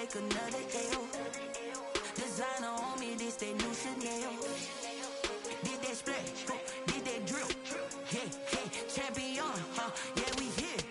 take another L. Designer on me, this that new Chanel. Did that splash, did that drip. Yeah, champion, yeah, we here.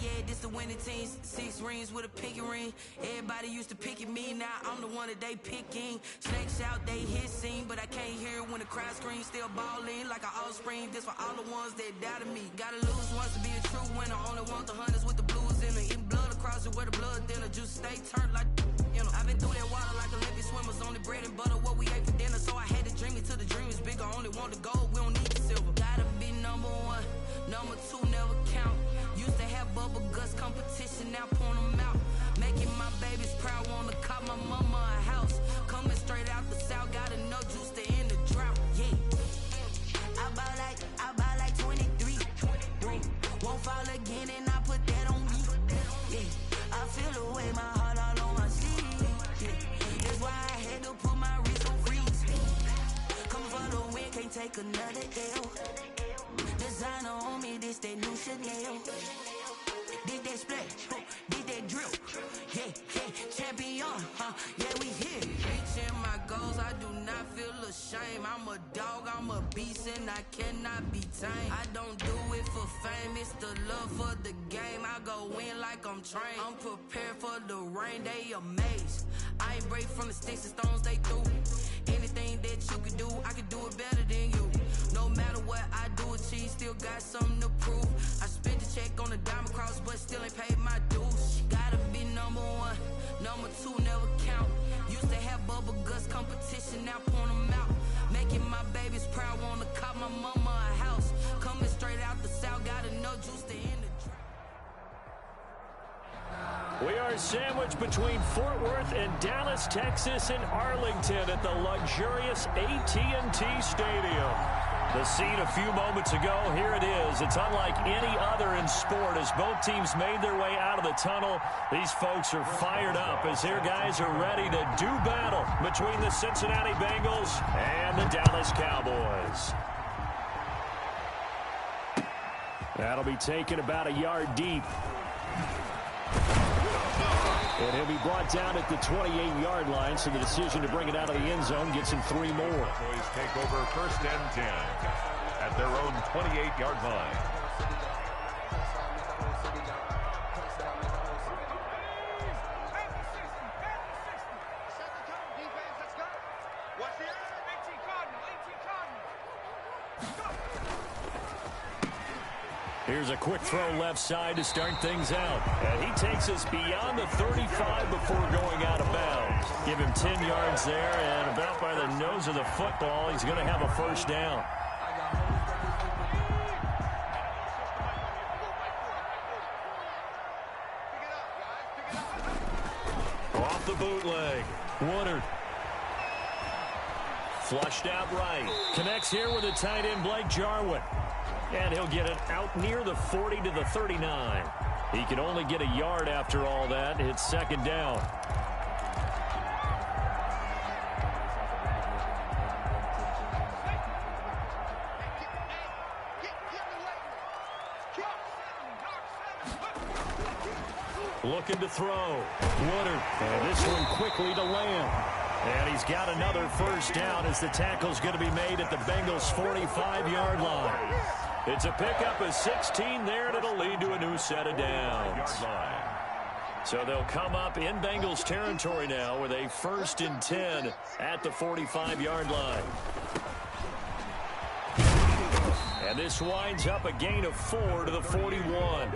Yeah, this the winning team. 6 rings with a pinky ring. Everybody used to pick at me, now I'm the one that they picking. Snakes out, they hissing, but I can't hear it when the crowd screams. Still balling like an offspring. This for all the ones that doubted me. Gotta lose once to be a true winner. Only want the hunters with the blues in it. Eating blood across it where the blood thinner. Juice stay turned like you know. I've been through that water like Olympic swimmers. Only bread and butter what we ate for dinner. So I had to dream it till the dream is bigger. Only want the gold, we don't need the silver. Gotta be number 1, number 2 never count. Used to have bubble guts competition, now point them out. Making my babies proud, wanna call my mama a house. Coming straight out the south, got enough juice to end the drought. Yeah, I bought like 23. Won't fall again and I put that on me. Yeah, I feel the way, my heart all on my sleeve. Yeah, that's why I had to put my wrist on freeze. Come for the win, can't take another L. Designer on me, this that new Chanel. Did that splash, did that drip. Yeah, champion, yeah, we here. Reaching my goals, I do not feel ashamed. I'm a dog, I'm a beast, and I cannot be tamed. I don't do it for fame, it's the love for the game. I go in like I'm trained. I'm prepared for the rain, they amazed. I ain't break from the sticks and stones they threw. Anything that you can do, I can do it better than you. No matter what I do, achieve, still got something to prove. I spent the check on the diamond cross, but still ain't paid my dues. Gotta be number 1, number 2 never count. Used to have bubble guts competition, now point them out. Making my babies proud, wanna call my mama a house. Coming straight out the south, got enough juice to end the drought. We are sandwiched between Fort Worth and Dallas, Texas, and Arlington at the luxurious AT&T Stadium. The scene a few moments ago, here it is. It's unlike any other in sport as both teams made their way out of the tunnel. These folks are fired up as their guys are ready to do battle between the Cincinnati Bengals and the Dallas Cowboys. That'll be taken about a yard deep. And he'll be brought down at the 28-yard line, so the decision to bring it out of the end zone gets him 3 more. Cowboys take over 1st and 10 at their own 28-yard line. Here's a quick throw left side to start things out. And he takes us beyond the 35 before going out of bounds. Give him 10 yards there, and about by the nose of the football, he's going to have a 1st down. Off the bootleg. Woodard. Flushed out right. Connects here with the tight end, Blake Jarwin. And he'll get it out near the 40 to the 39. He can only get a yard after all that. It's 2nd down. Looking to throw. Woodard. And this one quickly to land. And he's got another 1st down as the tackle's going to be made at the Bengals' 45-yard line. It's a pickup of 16 there, and it'll lead to a new set of downs. So they'll come up in Bengals territory now with a 1st and 10 at the 45-yard line. And this winds up a gain of 4 to the 41.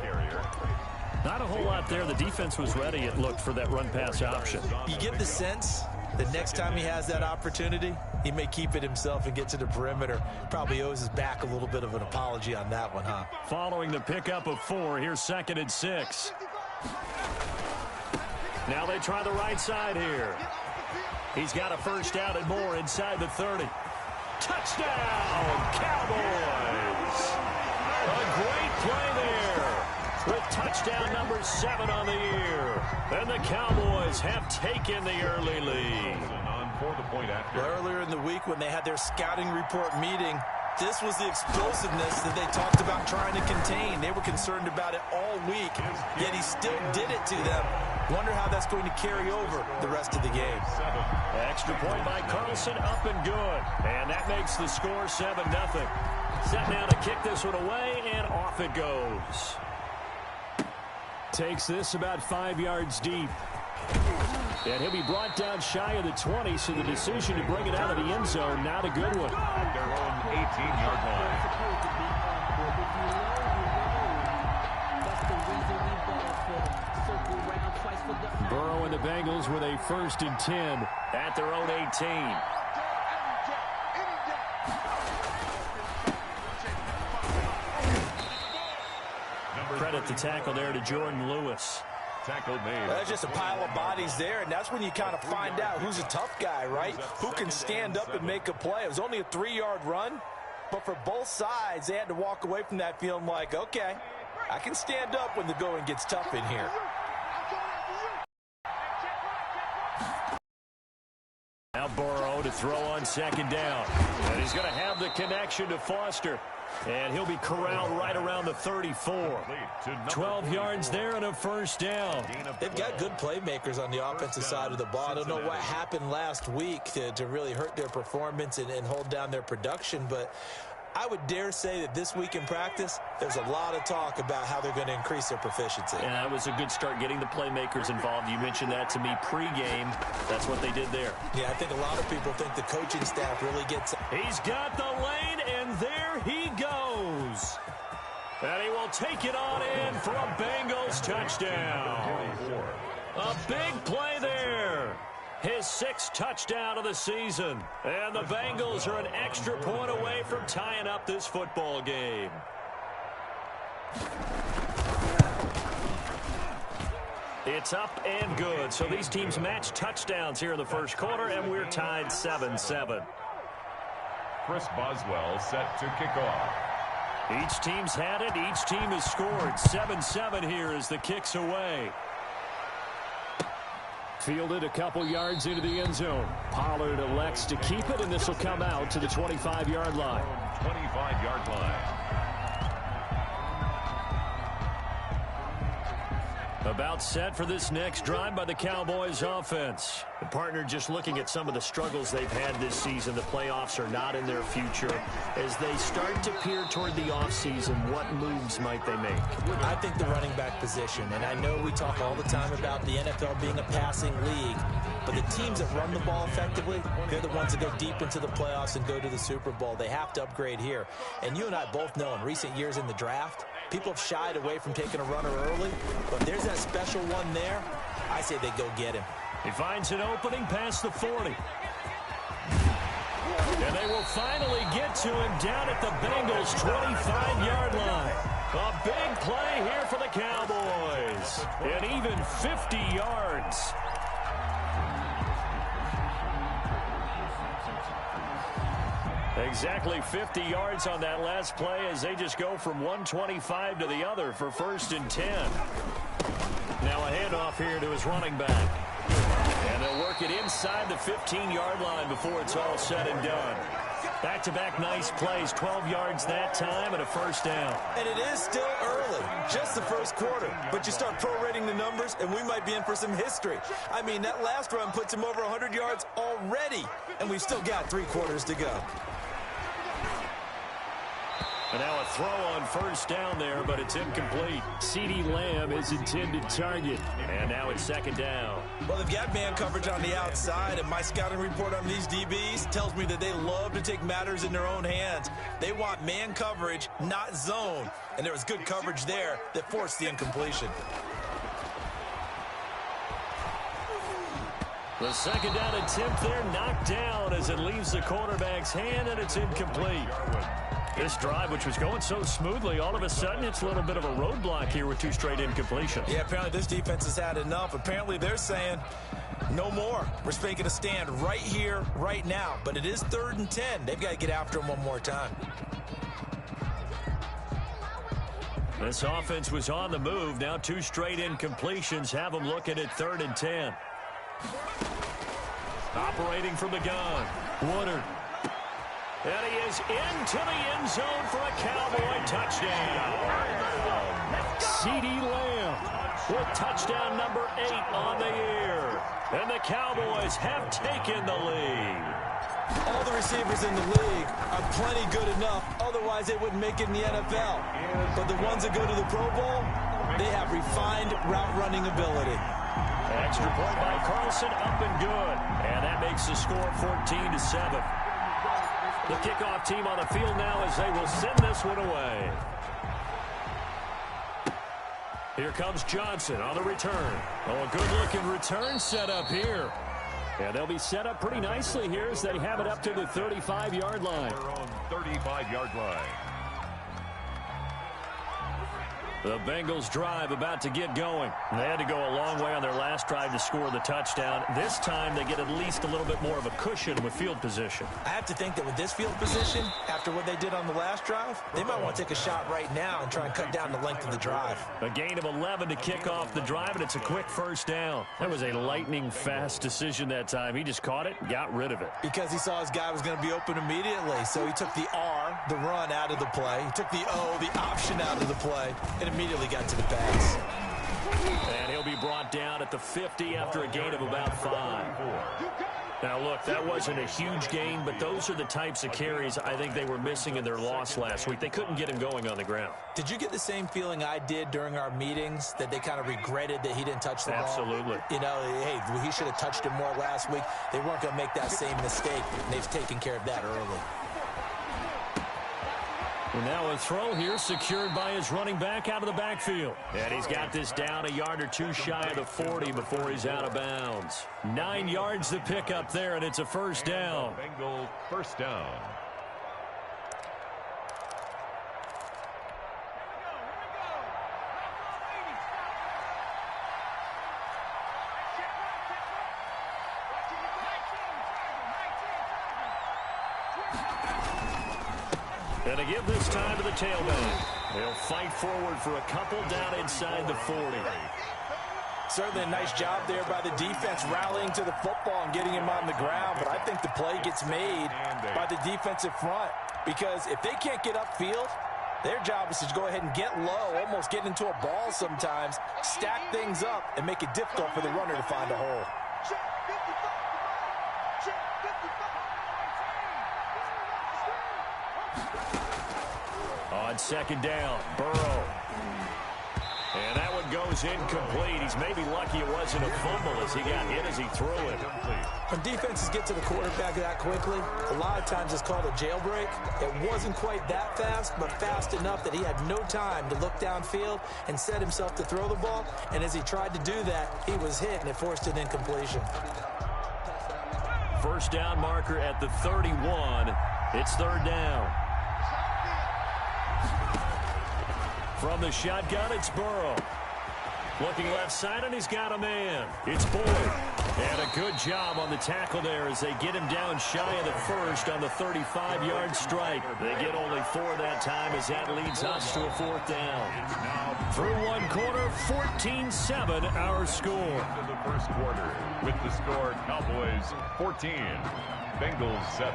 Not a whole lot there. The defense was ready, it looked, for that run-pass option. You get the sense that next time he has that opportunity, he may keep it himself and get to the perimeter. Probably owes his back a little bit of an apology on that one, huh? Following the pickup of 4, here's 2nd and 6. Now they try the right side here. He's got a 1st down and more inside the 30. Touchdown, Cowboys! A great play there with touchdown number 7 on the year. And the Cowboys have taken the early lead. Earlier in the week when they had their scouting report meeting, this was the explosiveness that they talked about trying to contain. They were concerned about it all week, yet he still did it to them. Wonder how that's going to carry over the rest of the game. Extra point by Carlson, up and good. And that makes the score 7-0. Set now to kick this one away, and off it goes. Takes this about 5 yards deep. And he'll be brought down shy of the 20, so the decision to bring it out of the end zone, not a good one. At their own 18-yard line. Burrow and the Bengals with a 1st and 10 at their own 18. Credit the tackle there to Jordan Lewis. Tackle made. That's just a pile of bodies there, and that's when you kind of find out who's a tough guy, right? Who can stand up and make a play. It was only a 3-yard run, but for both sides, they had to walk away from that feeling like, okay, I can stand up when the going gets tough in here. Now Burrow to throw on 2nd down. And he's going to have the connection to Foster. And he'll be corralled right around the 34. 12 yards there and a 1st down. They've got good playmakers on the offensive side of the ball. I don't know what happened last week to really hurt their performance and hold down their production, but I would dare say that this week in practice, there's a lot of talk about how they're going to increase their proficiency. And that was a good start getting the playmakers involved. You mentioned that to me pregame. That's what they did there. Yeah, I think a lot of people think the coaching staff really gets... He's got the lane, and there he goes. And he will take it on in for a Bengals touchdown. A big play there. His 6th touchdown of the season. And the Bengals are an extra point away from tying up this football game. It's up and good. So these teams match touchdowns here in the 1st quarter, and we're tied 7-7. Chris Boswell set to kick off. Each team's had it. Each team has scored. 7-7 here as the kick's away. Fielded a couple yards into the end zone. Pollard elects to keep it, and this will come out to the 25-yard line. 25-yard line. About set for this next drive by the Cowboys offense. The partner just looking at some of the struggles they've had this season. The playoffs are not in their future. As they start to peer toward the offseason, what moves might they make? I think the running back position, and I know we talk all the time about the NFL being a passing league, but the teams that run the ball effectively, they're the ones that go deep into the playoffs and go to the Super Bowl. They have to upgrade here. And you and I both know in recent years in the draft, people have shied away from taking a runner early, but there's that special one there. I say they go get him. He finds an opening past the 40. And they will finally get to him down at the Bengals' 25-yard line. A big play here for the Cowboys. And even 50 yards. Exactly 50 yards on that last play as they just go from 125 to the other for 1st and 10. Now a handoff here to his running back. And they'll work it inside the 15-yard line before it's all said and done. Back-to-back nice plays, 12 yards that time and a 1st down. And it is still early, just the 1st quarter. But you start prorating the numbers, and we might be in for some history. I mean, that last run puts him over 100 yards already, and we've still got 3 quarters to go. And now a throw on 1st down there, but it's incomplete. CeeDee Lamb is intended target. And now it's 2nd down. Well, they've got man coverage on the outside, and my scouting report on these DBs tells me that they love to take matters in their own hands. They want man coverage, not zone. And there was good coverage there that forced the incompletion. The 2nd down attempt there knocked down as it leaves the quarterback's hand, and it's incomplete. This drive, which was going so smoothly, all of a sudden it's a little bit of a roadblock here with 2 straight incompletions. Yeah, apparently this defense has had enough. Apparently they're saying no more. We're making a stand right here, right now. But it is 3rd and 10. They've got to get after him one more time. This offense was on the move. Now 2 straight incompletions have them looking at 3rd and 10. Operating from the gun, Woodard. And he is into the end zone for a Cowboy touchdown. CeeDee Lamb with touchdown number 8 on the year. And the Cowboys have taken the lead. All the receivers in the league are plenty good enough. Otherwise, they wouldn't make it in the NFL. But the ones that go to the Pro Bowl, they have refined route running ability. Extra point by Carlson, up and good. And that makes the score 14-7. The kickoff team on the field now as they will send this one away. Here comes Johnson on the return. Oh, a good-looking return set up here. And they'll be set up pretty nicely here as they have it up to the 35-yard line. Their own 35-yard line. The Bengals drive about to get going. They had to go a long way on their last drive to score the touchdown. This time they get at least a little bit more of a cushion with field position. I have to think that with this field position, after what they did on the last drive, they might want to take a shot right now and try and cut down the length of the drive. A gain of 11 to kick off the drive, and it's a quick first down. That was a lightning-fast decision that time. He just caught it and got rid of it. Because he saw his guy was going to be open immediately, so he took the R, the run, out of the play. He took the O, the option, out of the play, and immediately got to the pass. And he'll be brought down at the 50 after a gain of about 5. Now, look, that wasn't a huge gain, but those are the types of carries I think they were missing in their loss last week. They couldn't get him going on the ground. Did you get the same feeling I did during our meetings, that they kind of regretted that he didn't touch the ball? Absolutely. You know, hey, he should have touched it more last week. They weren't going to make that same mistake, and they've taken care of that early. And now a throw here secured by his running back out of the backfield. And he's got this down a yard or two shy of the 40 before he's out of bounds. 9 yards to pick up there, and it's a first down. Bengal first down. And to give this time to the tailback. They'll fight forward for a couple down inside the 40. Certainly a nice job there by the defense rallying to the football and getting him on the ground. But I think the play gets made by the defensive front. Because if they can't get upfield, their job is to go ahead and get low, almost get into a ball sometimes, stack things up, and make it difficult for the runner to find a hole. On second down, Burrow. And that one goes incomplete. He's maybe lucky it wasn't a fumble as he got hit as he threw it. When defenses get to the quarterback that quickly, a lot of times it's called a jailbreak. It wasn't quite that fast, but fast enough that he had no time to look downfield and set himself to throw the ball. And as he tried to do that, he was hit, and it forced an incompletion. First down marker at the 31. It's third down. From the shotgun, it's Burrow. Looking left side, and he's got a man. It's Boyd. And a good job on the tackle there as they get him down shy of the first on the 35-yard strike. They get only 4 that time as that leads us to a fourth down. Through one quarter, 14-7 our score. Into the first quarter with the score Cowboys 14, Bengals 7.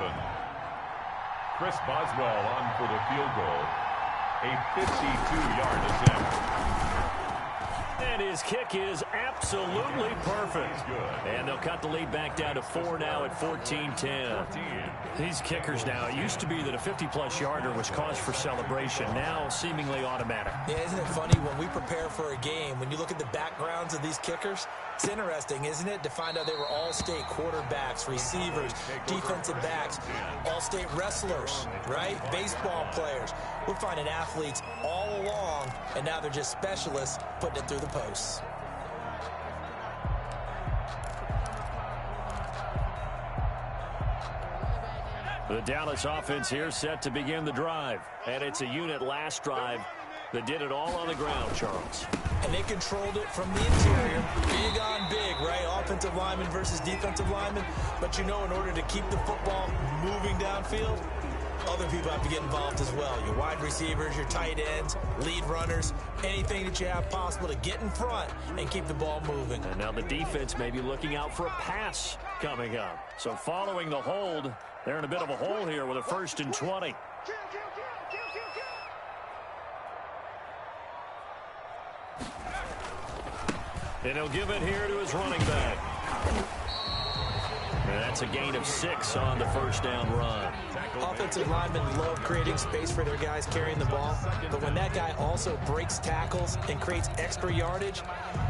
Chris Boswell on for the field goal. A 52-yard attempt. And his kick is absolutely perfect. And they'll cut the lead back down to 4 now at 14-10. These kickers now, it used to be that a 50-plus yarder was cause for celebration. Now seemingly automatic. Yeah, isn't it funny when we prepare for a game, when you look at the backgrounds of these kickers, it's interesting, isn't it, to find out they were all-state quarterbacks, receivers, defensive backs, all-state wrestlers, right? Baseball players. We're finding athletes all along, and now they're just specialists putting it through the posts. The Dallas offense here set to begin the drive. And it's a unit last drive that did it all on the ground, Charles. And they controlled it from the interior. Big on big, right? Offensive lineman versus defensive lineman. But you know, in order to keep the football moving downfield, other people have to get involved as well. Your wide receivers, your tight ends, lead runners, anything that you have possible to get in front and keep the ball moving. And now the defense may be looking out for a pass coming up. So following the hold, they're in a bit of a hole here with a 1st and 20. And he'll give it here to his running back. And that's a gain of 6 on the first down run. Offensive linemen love creating space for their guys carrying the ball, but when that guy also breaks tackles and creates extra yardage,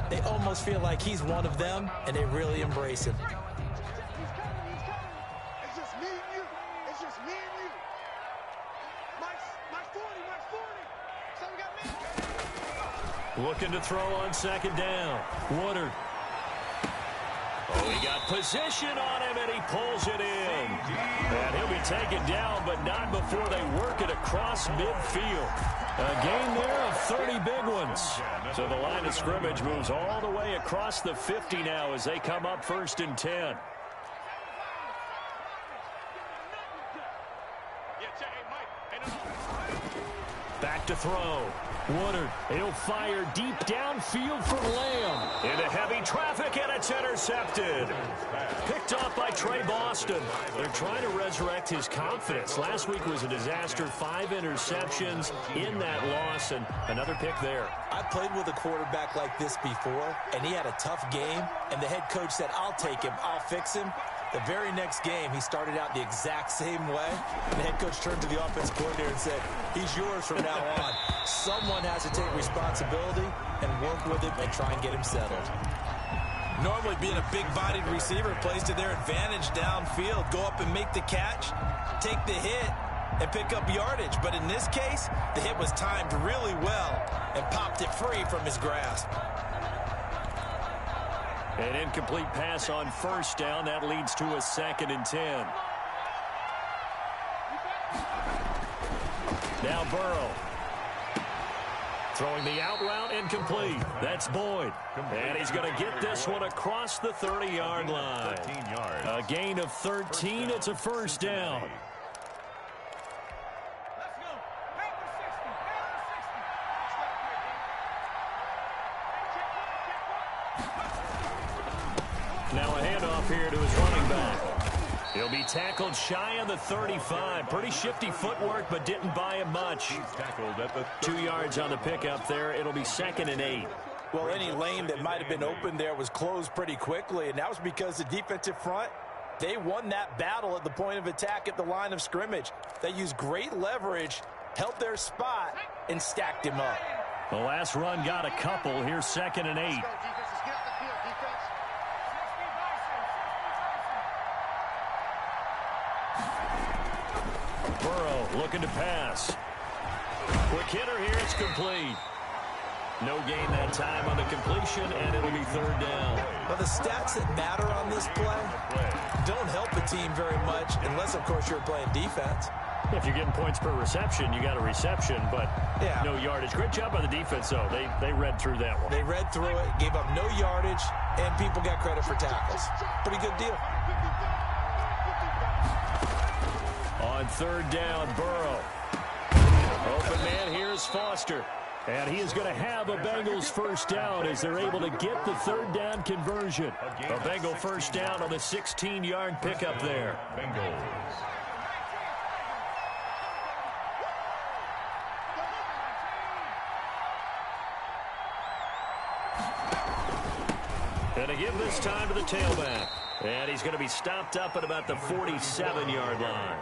they almost feel like he's one of them, and they really embrace him. It's just me and you. It's just me and you. Mike's 40, Mike's 40. So we got me. Looking to throw on second down. Woodard. Oh, he got position on him, and he pulls it in. And he'll be taken down, but not before they work it across midfield. A gain there of 30 big ones. So the line of scrimmage moves all the way across the 50 now as they come up 1st and 10. Back to throw. Woodard, he'll fire deep downfield for Lamb. Into heavy traffic, and it's intercepted. Picked off by Trey Boston. They're trying to resurrect his confidence. Last week was a disaster. 5 interceptions in that loss, and another pick there. I played with a quarterback like this before, and he had a tough game, and the head coach said, I'll take him, I'll fix him. The very next game, he started out the exact same way. The head coach turned to the offense coordinator and said, he's yours from now on. Someone has to take responsibility and work with him and try and get him settled. Normally being a big-bodied receiver plays to their advantage downfield. Go up and make the catch, take the hit, and pick up yardage. But in this case, the hit was timed really well and popped it free from his grasp. An incomplete pass on first down. That leads to a 2nd and 10. Now Burrow. Throwing the out route, incomplete. That's Boyd. And he's going to get this one across the 30-yard line. A gain of 13. It's a first down. Now a handoff here to his running back. He'll be tackled shy of the 35. Pretty shifty footwork, but didn't buy him much. 2 yards on the pickup there. It'll be 2nd and 8. Well, any lane that might have been open there was closed pretty quickly, and that was because the defensive front, they won that battle at the point of attack at the line of scrimmage. They used great leverage, held their spot, and stacked him up. The last run got a couple. Here's 2nd and 8. Burrow looking to pass. Quick hitter here. It's complete. No gain that time on the completion, and it'll be 3rd down. Well, the stats that matter on this play don't help a team very much unless, of course, you're playing defense. If you're getting points per reception, you got a reception, but no yardage. Great job by the defense, though. They read through that one. They read through it, gave up no yardage, and people got credit for tackles. Pretty good deal. On 3rd down, Burrow. Open man, here's Foster. And he is going to have a Bengals first down as they're able to get the 3rd down conversion. A Bengal first down on the 16-yard pickup there. Bengals. And to give this time to the tailback. And he's going to be stopped up at about the 47-yard line.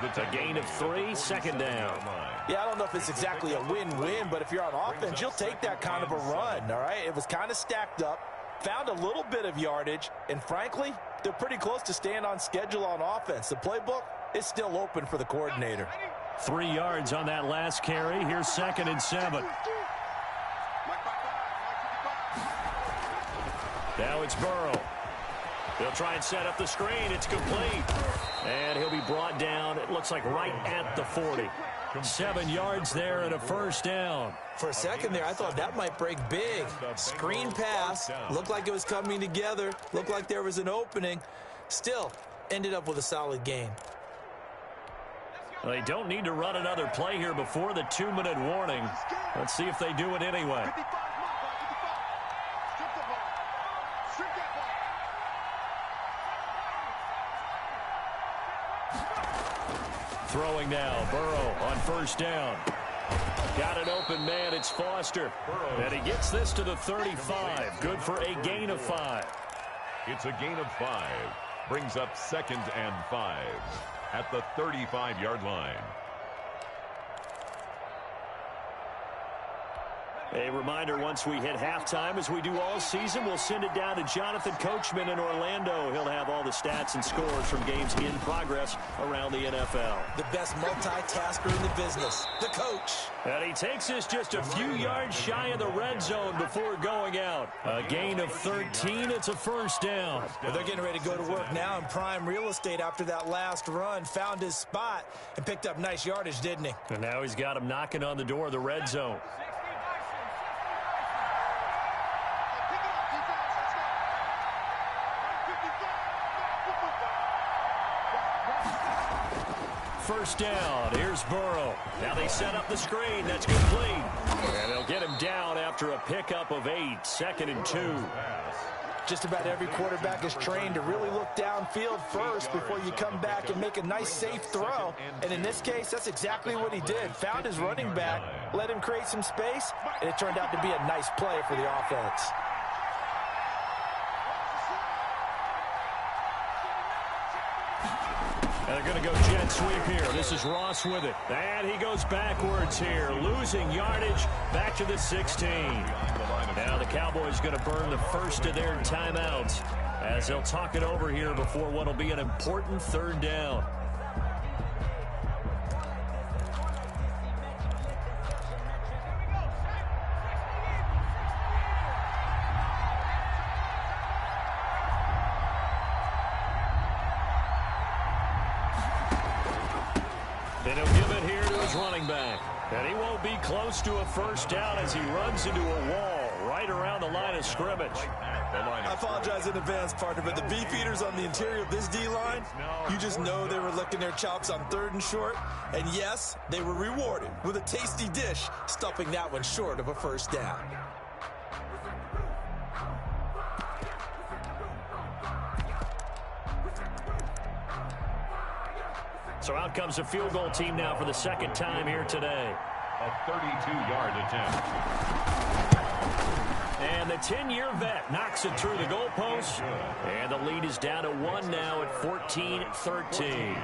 A gain of 3, 2nd down. Yeah, I don't know if it's exactly a win-win, but if you're on offense, you'll take that kind of a run, all right? It was kind of stacked up, found a little bit of yardage, and frankly, they're pretty close to staying on schedule on offense. The playbook is still open for the coordinator. 3 yards on that last carry. Here's 2nd and 7. Now it's Burrow. They'll try and set up the screen. It's complete. And he'll be brought down, it looks like right at the 40. 7 yards there and a first down. For a second there, I thought that might break big. Screen pass. Looked like it was coming together. Looked like there was an opening. Still, ended up with a solid game. They don't need to run another play here before the 2-minute warning. Let's see if they do it anyway. Throwing now, Burrow on first down. Got an open man. It's Foster. And he gets this to the 35. Good for a gain of 5. It's a gain of 5. Brings up 2nd and 5 at the 35-yard line. A reminder, once we hit halftime, as we do all season, we'll send it down to Jonathan Coachman in Orlando. He'll have all the stats and scores from games in progress around the NFL. The best multitasker in the business, the coach. And he takes us just a few yards shy of the red zone before going out. A gain of 13. It's a first down. Well, they're getting ready to go to work now in prime real estate after that last run. Found his spot and picked up nice yardage, didn't he? And now he's got him knocking on the door of the red zone. First down. Here's Burrow. Now they set up the screen. That's complete. And they'll get him down after a pickup of 8. 2nd and 2. Just about every quarterback is trained to really look downfield first before you come back and make a nice, safe throw. And in this case, that's exactly what he did. Found his running back, let him create some space, and it turned out to be a nice play for the offense. And they're going to go jet sweep here. This is Ross with it. And he goes backwards here, losing yardage back to the 16. Now the Cowboys going to burn the first of their timeouts as they'll talk it over here before what will be an important 3rd down. And he'll give it here to his running back. And he won't be close to a first down as he runs into a wall right around the line of scrimmage. I apologize in advance, partner, but the beefeaters on the interior of this D-line, you just know they were licking their chops on 3rd and short. And yes, they were rewarded with a tasty dish, stuffing that one short of a first down. So out comes the field goal team now for the 2nd time here today. A 32-yard attempt. And the 10-year vet knocks it through the goalpost. And the lead is down to 1 now at 14-13.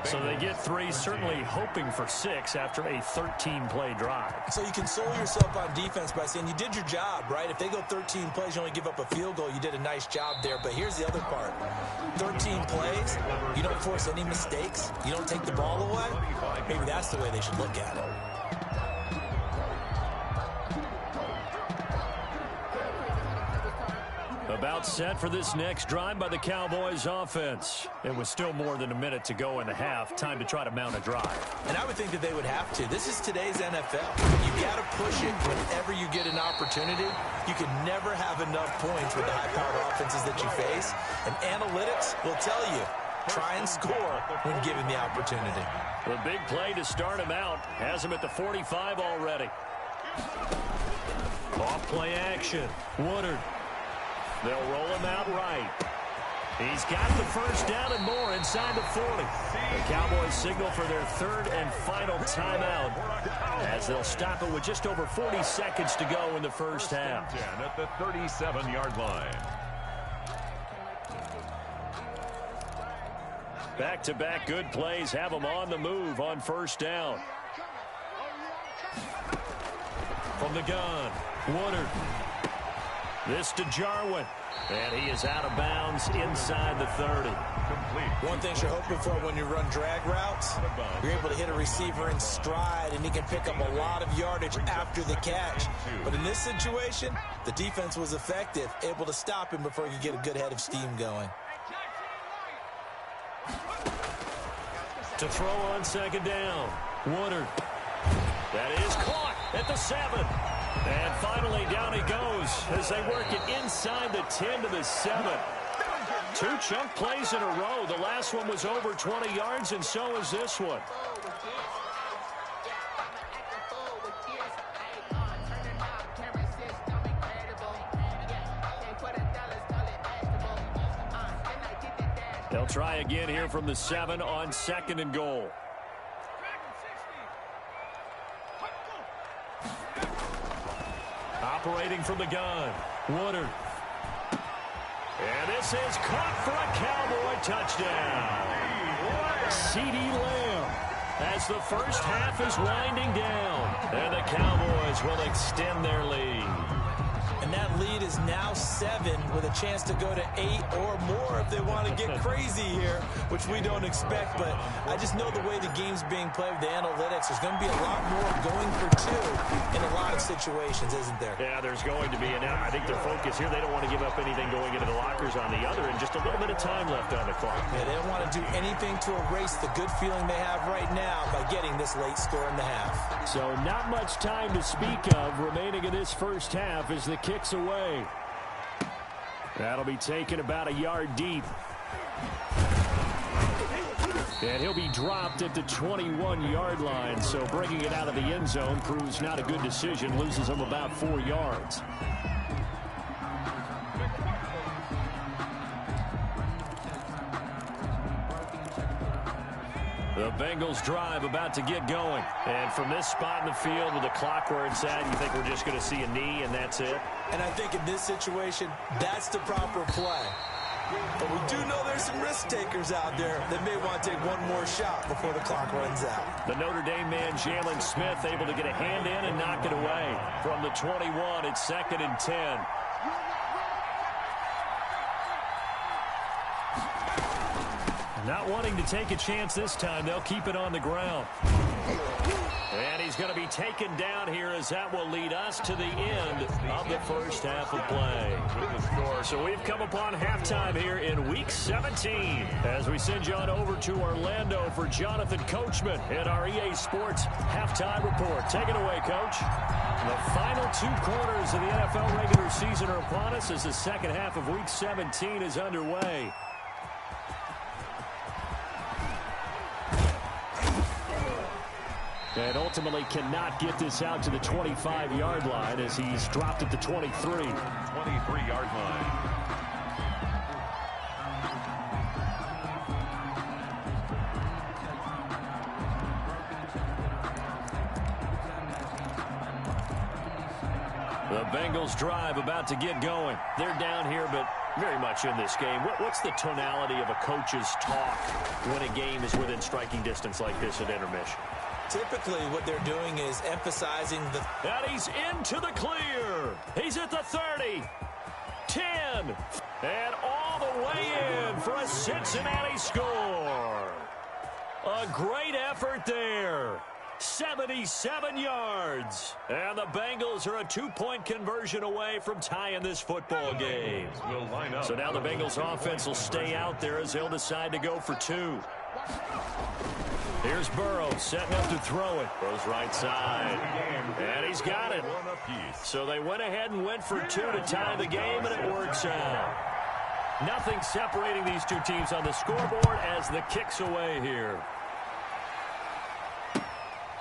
So they get 3, certainly hoping for 6 after a 13-play drive. So you console yourself on defense by saying you did your job, right? If they go 13 plays, you only give up a field goal, you did a nice job there. But here's the other part. 13 plays, you don't force any mistakes, you don't take the ball away. Maybe that's the way they should look at it. About set for this next drive by the Cowboys offense. It was still more than a minute to go in the half. Time to try to mount a drive. And I would think that they would have to. This is today's NFL. You got to push it whenever you get an opportunity. You can never have enough points with the high-powered offenses that you face. And analytics will tell you, try and score when given the opportunity. The big play to start him out has him at the 45 already. Off play action. Woodard. They'll roll him out right. He's got the first down and more inside the 40. The Cowboys signal for their 3rd and final timeout as they'll stop it with just over 40 seconds to go in the first half. At the 37-yard line. Back-to-back good plays have them on the move on first down. From the gun, Woodard. This to Jarwin. And he is out of bounds inside the 30. One thing you're hoping for when you run drag routes, you're able to hit a receiver in stride, and he can pick up a lot of yardage after the catch. But in this situation, the defense was effective, able to stop him before he could get a good head of steam going. To throw on 2nd down, Woodard. That is caught at the 7. And finally, down he goes as they work it inside the 10 to the 7. 2 chunk plays in a row. The last one was over 20 yards, and so is this one. They'll try again here from the 7 on 2nd and goal. operating from the gun. Woodard. And this is caught for a Cowboy touchdown. CeeDee Lamb as the first half is winding down. And the Cowboys will extend their lead. And that lead is now 7 with a chance to go to 8 or more if they want to get crazy here, which we don't expect. But I just know the way the game's being played with the analytics, there's going to be a lot more going for 2 in a lot of situations, isn't there? Yeah, there's going to be. And I think their focus here, they don't want to give up anything going into the lockers on the other, and just a little bit of time left on the clock. Yeah, they don't want to do anything to erase the good feeling they have right now by getting this late score in the half. So not much time to speak of remaining in this first half as the kicks away. That'll be taken about a yard deep. And he'll be dropped at the 21-yard line. So bringing it out of the end zone proves not a good decision. Loses him about 4 yards. The Bengals drive about to get going. And from this spot in the field with the clock where it's at, you think we're just going to see a knee and that's it? And I think in this situation, that's the proper play. But we do know there's some risk takers out there that may want to take one more shot before the clock runs out. The Notre Dame man, Jalen Smith, able to get a hand in and knock it away. From the 21, it's 2nd and 10. Not wanting to take a chance this time, they'll keep it on the ground. And he's going to be taken down here as that will lead us to the end of the first half of play. So we've come upon halftime here in Week 17 as we send you on over to Orlando for Jonathan Coachman in our EA Sports Halftime Report. Take it away, Coach. The final 2 quarters of the NFL regular season are upon us as the second half of Week 17 is underway. And ultimately cannot get this out to the 25-yard line as he's dropped at the 23. 23-yard line. The Bengals drive about to get going. They're down here, but very much in this game. What's the tonality of a coach's talk when a game is within striking distance like this at intermission? Typically, what they're doing is emphasizing the... And he's into the clear. He's at the 30, 10, and all the way in for a Cincinnati score. A great effort there. 77 yards. And the Bengals are a 2-point conversion away from tying this football game. So now the Bengals offense will stay out there as they'll decide to go for 2. Here's Burrow setting up to throw it. Throws right side. And he's got it. So they went ahead and went for 2 to tie the game, and it works out. Nothing separating these two teams on the scoreboard as the kick's away here.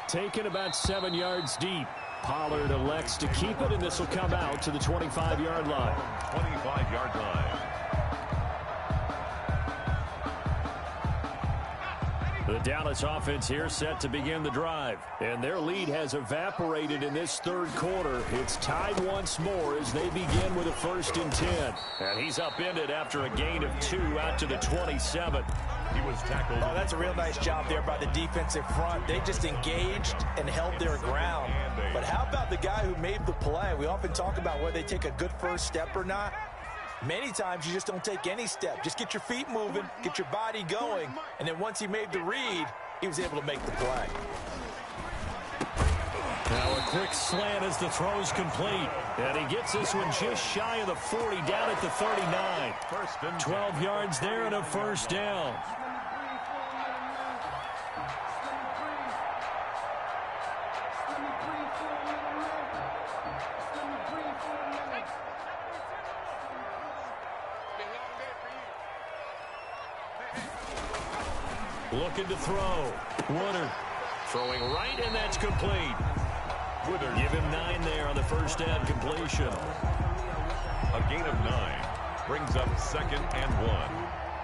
Taken about 7 yards deep. Pollard elects to keep it, and this will come out to the 25-yard line. 25-yard line. The Dallas offense here set to begin the drive. And their lead has evaporated in this third quarter. It's tied once more as they begin with a 1st and 10. And he's upended after a gain of 2 out to the 27. He was tackled. Oh, that's a real nice job there by the defensive front. They just engaged and held their ground. But how about the guy who made the play? We often talk about whether they take a good first step or not. Many times you just don't take any step. Just get your feet moving, get your body going, and then once he made the read, he was able to make the play. Now a quick slant as the throw's complete. And he gets this one just shy of the 40, down at the 39. 12 yards there and a 1st down. Looking to throw. Woodard throwing right, and that's complete. Woodard. Give him 9 there on the 1st down completion. A gain of 9 brings up 2nd and 1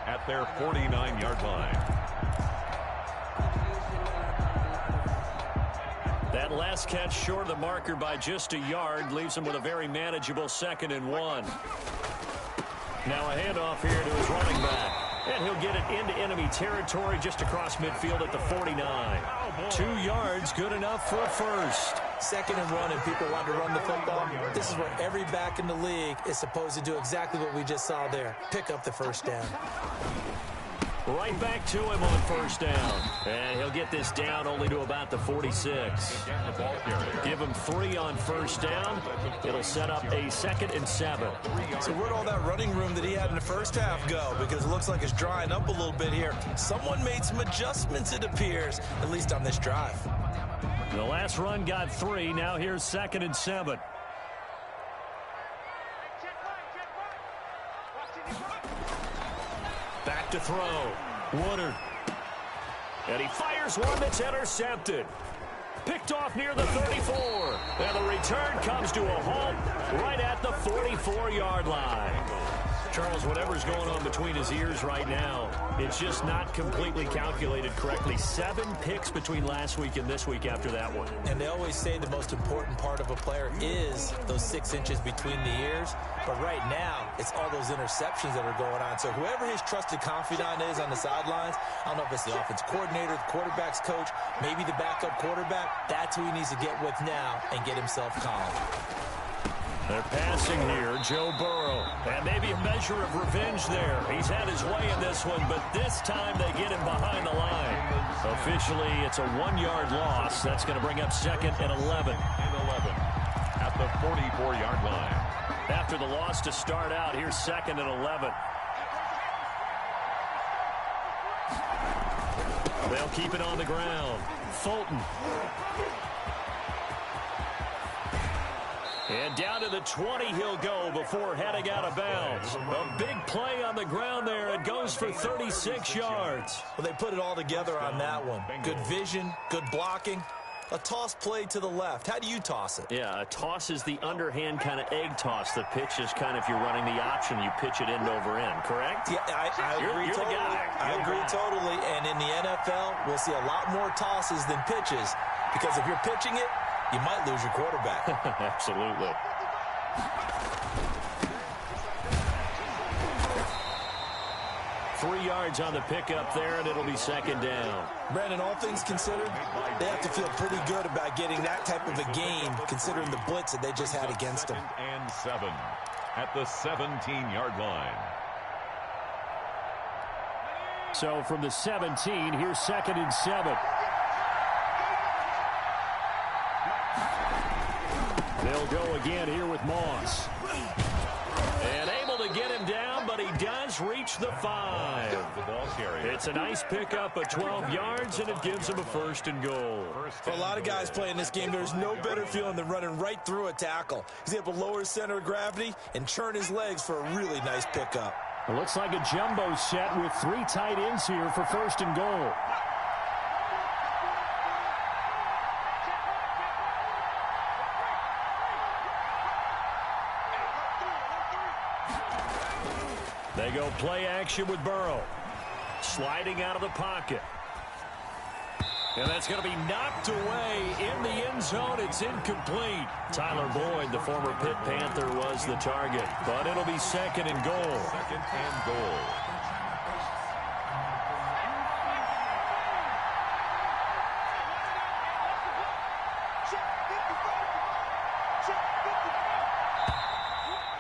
at their 49-yard line. That last catch short of the marker by just a yard leaves him with a very manageable 2nd and 1. Now a handoff here to his running back. And he'll get it into enemy territory just across midfield at the 49. 2 yards, good enough for a first. 2nd and 1, and people want to run the football. This is where every back in the league is supposed to do exactly what we just saw there. Pick up the first down. Right back to him on first down. And he'll get this down only to about the 46. Give him 3 on first down. It'll set up a 2nd and 7. So where'd all that running room that he had in the first half go? Because it looks like it's drying up a little bit here. Someone made some adjustments, it appears, at least on this drive. The last run got 3. Now here's 2nd and 7. Back to throw. Woodard. And he fires one that's intercepted. Picked off near the 34. And the return comes to a halt right at the 44-yard line. Charles, whatever's going on between his ears right now, it's just not completely calculated correctly. 7 picks between last week and this week after that one. And they always say the most important part of a player is those 6 inches between the ears. But right now, it's all those interceptions that are going on. So whoever his trusted confidant is on the sidelines, I don't know if it's the offense coordinator, the quarterback's coach, maybe the backup quarterback, that's who he needs to get with now and get himself calm. They're passing here, Joe Burrow. And maybe a measure of revenge there. He's had his way in this one, but this time they get him behind the line. Officially, it's a 1-yard loss. That's going to bring up 2nd and 11. At the 44-yard line. After the loss to start out, here's 2nd and 11. They'll keep it on the ground. Fulton. And down to the 20 he'll go before heading out of bounds. A big play on the ground there. It goes for 36 yards. Well, they put it all together on that one. Good vision, good blocking. A toss play to the left. How do you toss it? Yeah, a toss is the underhand kind of egg toss. The pitch is kind of, if you're running the option, you pitch it end over end, correct? Yeah, I agree you're totally. The guy. I agree totally. And in the NFL, we'll see a lot more tosses than pitches. Because if you're pitching it, you might lose your quarterback. Absolutely. Three yards on the pickup there, and it'll be 2nd down. Brandon, all things considered, they have to feel pretty good about getting that type of a gain, considering the blitz that they just had against them. 2nd and 7 at the 17-yard line. So from the 17, here's 2nd and 7. They'll go again here with Moss. And able to get him down, but he does reach the 5. It's a nice pickup of 12 yards, and it gives him a 1st and goal. For a lot of guys playing this game, there's no better feeling than running right through a tackle. He's able to lower his center of gravity and churn his legs for a really nice pickup. It looks like a jumbo set with 3 tight ends here for 1st and goal. They go play action with Burrow. Sliding out of the pocket. And that's going to be knocked away in the end zone. It's incomplete. Tyler Boyd, the former Pitt Panther, was the target. But it'll be 2nd and goal. 2nd and goal.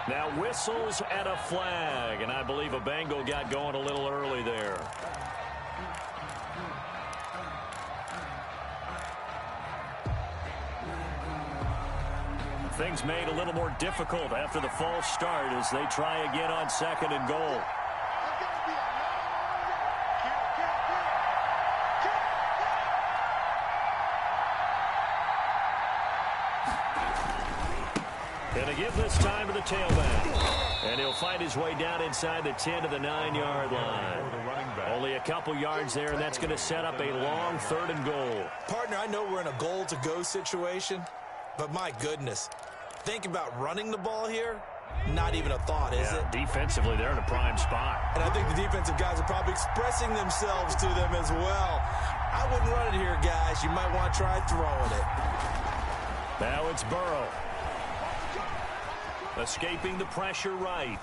Now whistles and a flag, and I believe a Bengal got going a little early there. Things made a little more difficult after the false start as they try again on 2nd and goal. Going to give this time to the tailback. And he'll find his way down inside the 10 to the 9-yard line. Only a couple yards there, and that's going to set up a long 3rd and goal. Partner, I know we're in a goal-to-go situation, but my goodness, think about running the ball here. Not even a thought, is it? Defensively, they're in a prime spot. And I think the defensive guys are probably expressing themselves to them as well. I wouldn't run it here, guys. You might want to try throwing it. Now it's Burrow. Escaping the pressure right.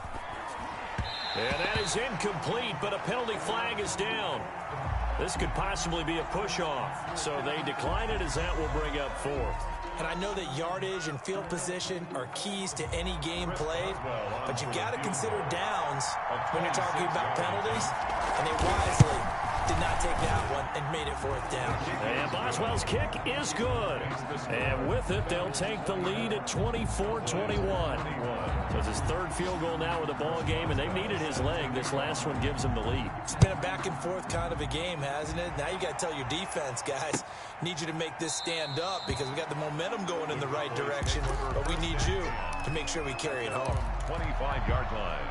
And that is incomplete, but a penalty flag is down. This could possibly be a push-off, so they decline it as that will bring up fourth. And I know that yardage and field position are keys to any game played, but you've got to consider downs when you're talking about penalties, and they wisely did not take that one and made it fourth down. And Boswell's kick is good. And with it, they'll take the lead at 24-21. So it's his third field goal now with the ball game, and they've needed his leg. This last one gives him the lead. It's been a back-and-forth kind of a game, hasn't it? Now you got to tell your defense, guys, need you to make this stand up because we got the momentum going in the right direction, but we need you to make sure we carry it home. 25-yard line.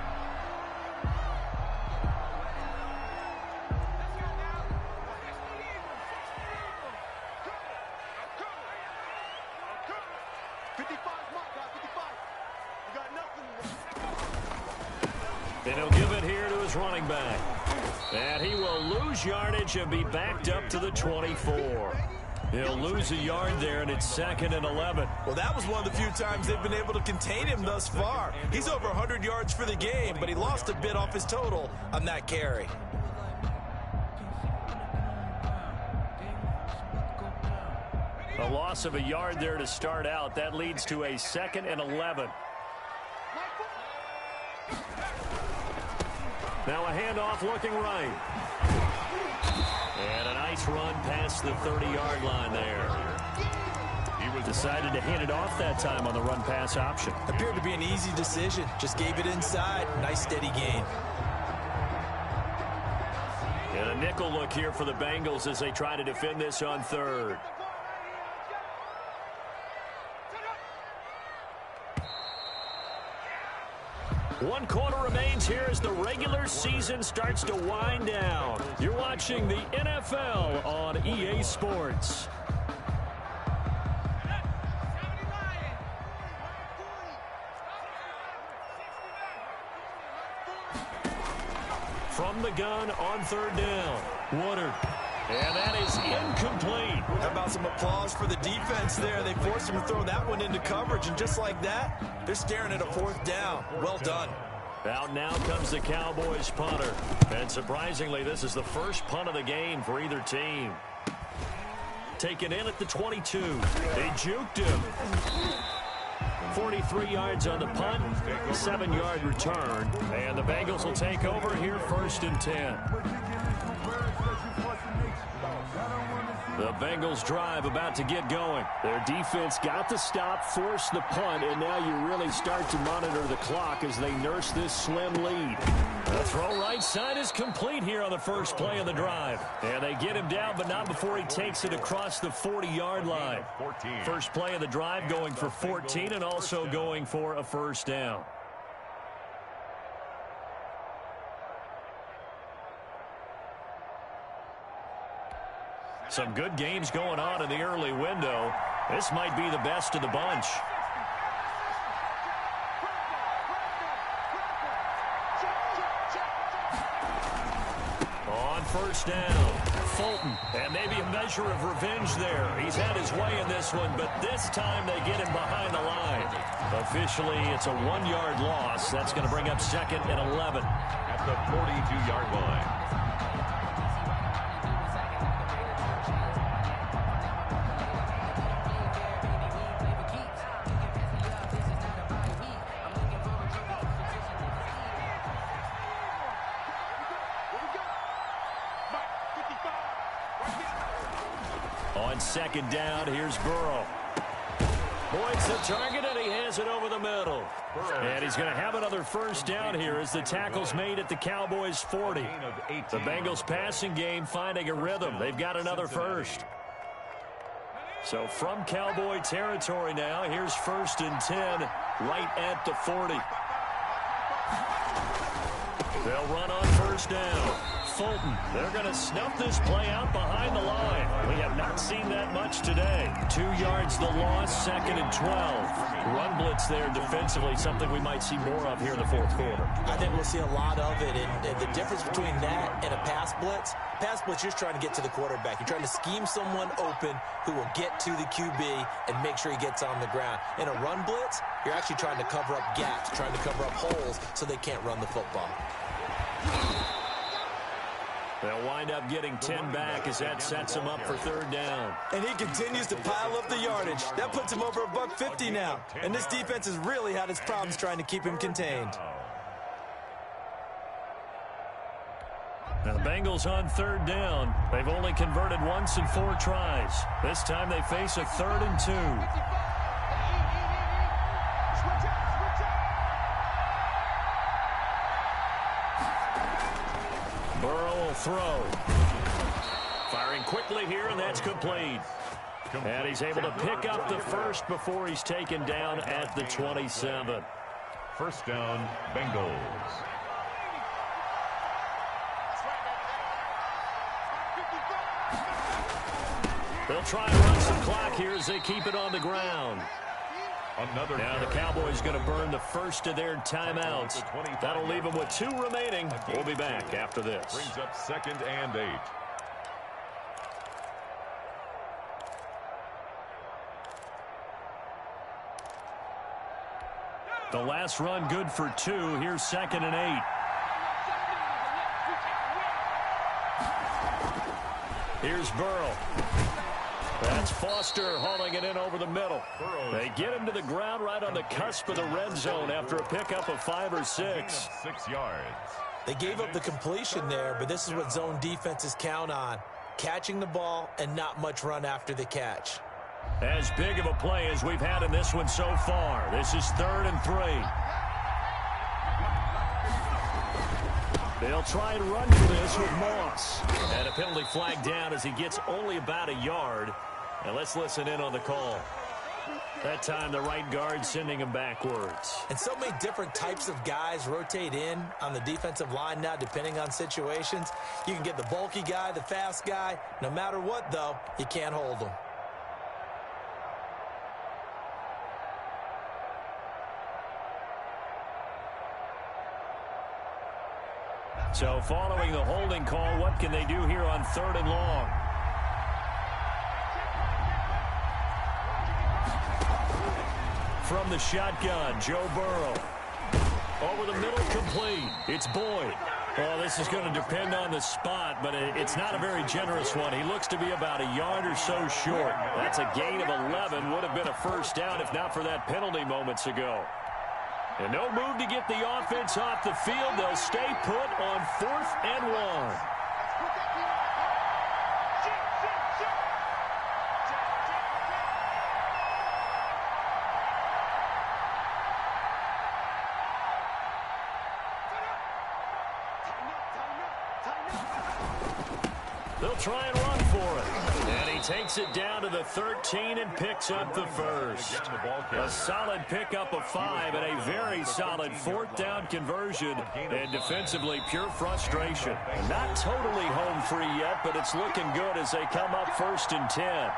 And he'll give it here to his running back. And he will lose yardage and be backed up to the 24. He'll lose a yard there, and it's 2nd and 11. Well, that was one of the few times they've been able to contain him thus far. He's over 100 yards for the game, but he lost a bit off his total on that carry. A loss of a yard there to start out. That leads to a 2nd and 11. Now a handoff looking right. And a nice run past the 30-yard line there. He was decided to hand it off that time on the run-pass option. Appeared to be an easy decision. Just gave it inside. Nice steady gain. And a nickel look here for the Bengals as they try to defend this on third. One quarter remains here as the regular season starts to wind down. You're watching the NFL on EA Sports. From the gun on third down. Woodard. And that is incomplete. How about some applause for the defense there? They forced him to throw that one into coverage, and just like that, they're staring at a fourth down. Well done. Out now comes the Cowboys punter. And surprisingly, this is the first punt of the game for either team. Taken in at the 22. They juked him. 43 yards on the punt, 7-yard return. And the Bengals will take over here 1st and 10. The Bengals drive about to get going. Their defense got the stop, forced the punt, and now you really start to monitor the clock as they nurse this slim lead. The throw right side is complete here on the first play of the drive. And they get him down, but not before he takes it across the 40-yard line. First play of the drive going for 14 and also going for a first down. Some good games going on in the early window. This might be the best of the bunch. On first down, Fulton. And maybe a measure of revenge there. He's had his way in this one, but this time they get him behind the line. Officially, it's a 1-yard loss. That's going to bring up 2nd and 11. At the 42-yard line. On 2nd down, here's Burrow. Points the target, and he has it over the middle. And he's going to have another first down here as the tackle's made at the Cowboys' 40. The Bengals' passing game finding a rhythm. They've got another first. So from Cowboy territory now, here's 1st and 10 right at the 40. They'll run on first down. Fulton. They're going to snuff this play out behind the line. We have not seen that much today. 2 yards the loss, 2nd and 12. Run blitz there defensively, something we might see more of here in the fourth quarter. I think we'll see a lot of it, and the difference between that and a pass blitz, you're just trying to get to the quarterback. You're trying to scheme someone open who will get to the QB and make sure he gets on the ground. In a run blitz, you're actually trying to cover up gaps, trying to cover up holes so they can't run the football. They'll wind up getting 10 back as that sets him up for 3rd down. And he continues to pile up the yardage. That puts him over $150 now. And this defense has really had its problems trying to keep him contained. Now the Bengals on 3rd down. They've only converted once in 4 tries. This time they face a 3rd and 2. Burrow will throw. Firing quickly here, and that's complete. And he's able to pick up the first before he's taken down at the 27. 1st down, Bengals. They'll try and run some clock here as they keep it on the ground. Now the Cowboys going to burn the first of their timeouts. That'll leave them with 2 remaining. We'll be back after this. Brings up 2nd and 8. The last run good for 2. Here's 2nd and 8. Here's Burrow. That's Foster hauling it in over the middle. They get him to the ground right on the cusp of the red zone after a pickup of 5 or 6. 6 yards. They gave up the completion there, but this is what zone defenses count on. Catching the ball and not much run after the catch. As big of a play as we've had in this one so far. This is 3rd and 3. They'll try and run for this with Moss. And a penalty flag down as he gets only about a yard. And let's listen in on the call. That time the right guard sending him backwards. And so many different types of guys rotate in on the defensive line now depending on situations. You can get the bulky guy, the fast guy. No matter what, though, you can't hold them. So following the holding call, what can they do here on 3rd and long? From the shotgun, Joe Burrow. Over the middle, complete. It's Boyd. Well, this is going to depend on the spot, but it's not a very generous one. He looks to be about a yard or so short. That's a gain of 11. Would have been a 1st down if not for that penalty moments ago. And no move to get the offense off the field. They'll stay put on 4th and 1. They'll try and run for it. And he takes it down to the 13 and picks up the first. A solid pickup of 5 and a very solid 4th down conversion. And defensively, pure frustration. Not totally home free yet, but it's looking good as they come up 1st and 10.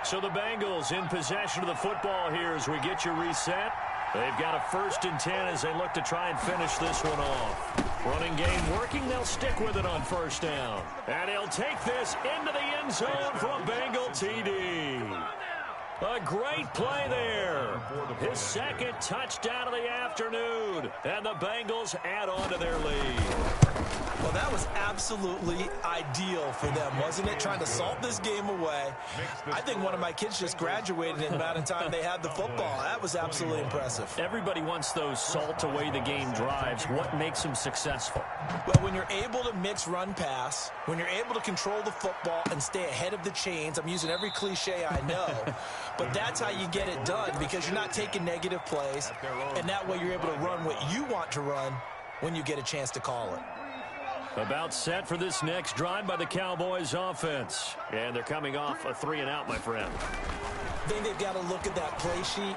So the Bengals in possession of the football here as we get you reset. They've got a 1st and 10 as they look to try and finish this one off. Running game working. They'll stick with it on 1st down. And he'll take this into the end zone for a Bengal TD. A great play there. His 2nd touchdown of the afternoon. And the Bengals add on to their lead. Well, that was absolutely ideal for them, wasn't it? Trying to salt this game away. I think one of my kids just graduated in the amount of time they had the football. That was absolutely impressive. Everybody wants those salt away the game drives. What makes them successful? Well, when you're able to mix run pass, when you're able to control the football and stay ahead of the chains, I'm using every cliche I know, but that's how you get it done because you're not taking negative plays, and that way you're able to run what you want to run when you get a chance to call it. About set for this next drive by the Cowboys offense. And thee coming off a 3-and-out, my friend. I think they've got to look at that play sheet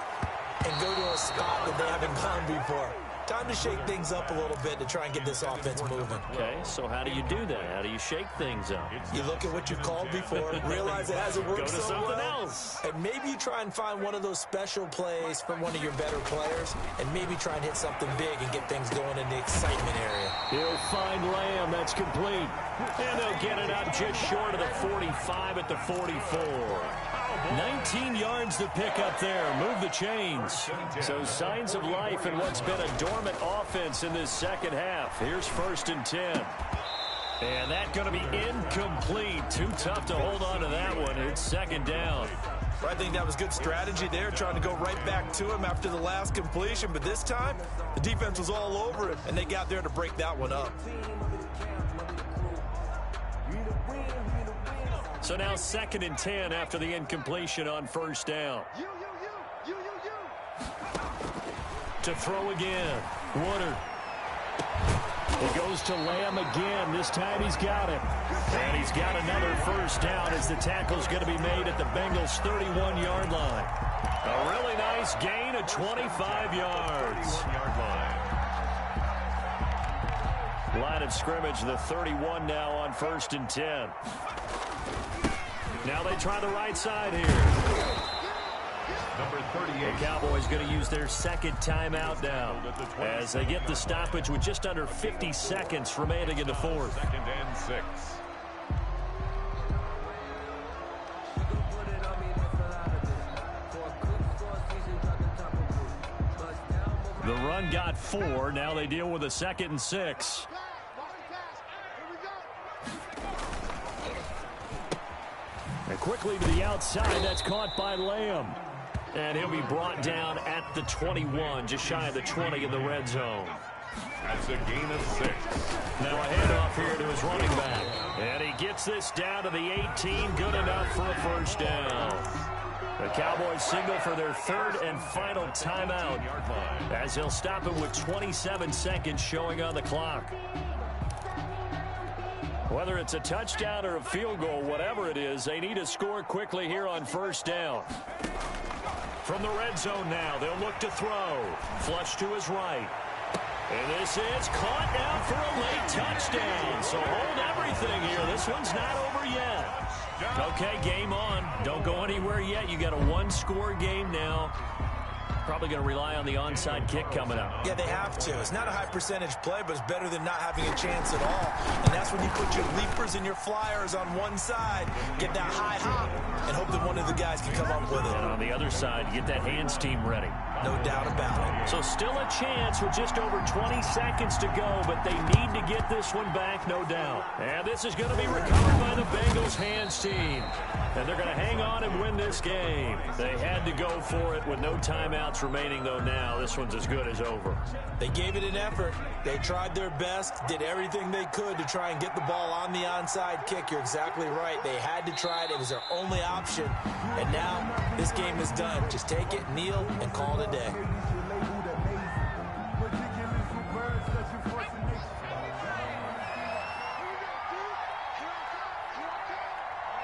and go to a spot that they haven't gone before. Time to shake things up a little bit to try and get this offense moving. Okay, so how do you do that? How do you shake things up? You look at what you've called before, realize it hasn't worked Go to so something well, else. and maybe you try and find one of those special plays from one of your better players, and maybe try and hit something big and get things going in the excitement area. He'll find Lamb. That's complete. And they'll get it out just short of the 45 at the 44. 19 yards to pick up there. Move the chains. So signs of life in what's been a dormant offense in this second half. Here's 1st and 10. And that's going to be incomplete. Too tough to hold on to that one. It's 2nd down. Well, I think that was good strategy there, trying to go right back to him after the last completion. But this time, the defense was all over it, and they got there to break that one up. So now 2nd and 10 after the incompletion on 1st down. To throw again. Woodard. It goes to Lamb again. This time he's got it. And he's got another 1st down as the tackle's going to be made at the Bengals' 31-yard line. A really nice gain of 25 yards. 31-yard line. Line of scrimmage, the 31 now on 1st and 10. Now they try the right side here. Number 38. The Cowboys going to use their 2nd timeout now as they get the stoppage with just under 50 seconds remaining in the 4th. 2nd and 6. The run got 4. Now they deal with a 2nd and 6. And quickly to the outside. That's caught by Lamb. And he'll be brought down at the 21, just shy of the 20 in the red zone. That's a gain of 6. Now a handoff here to his running back. And he gets this down to the 18. Good enough for a 1st down. The Cowboys signal for their 3rd and final timeout as he'll stop it with 27 seconds showing on the clock. Whether it's a touchdown or a field goal, whatever it is, they need to score quickly here on 1st down. From the red zone now, they'll look to throw. Flush to his right. And this is caught now for a late touchdown. So hold everything here. This one's not over yet. Okay, game on. Don't go anywhere yet. You got a 1-score game now. Probably going to rely on the onside kick coming up. Yeah, they have to. It's not a high percentage play, but it's better than not having a chance at all. And that's when you put your leapers and your flyers on one side, get that high hop, and hope that one of the guys can come up with it. And on the other side, get that hands team ready. No doubt about it. So still a chance with just over 20 seconds to go, but they need to get this one back, no doubt. And this is going to be recovered by the Bengals hands team. And they're going to hang on and win this game. They had to go for it with no timeouts remaining, though, now. This one's as good as over. They gave it an effort. They tried their best, did everything they could to try and get the ball on the onside kick. You're exactly right. They had to try it. It was their only option. And now this game is done. Just take it, kneel, and call it a day.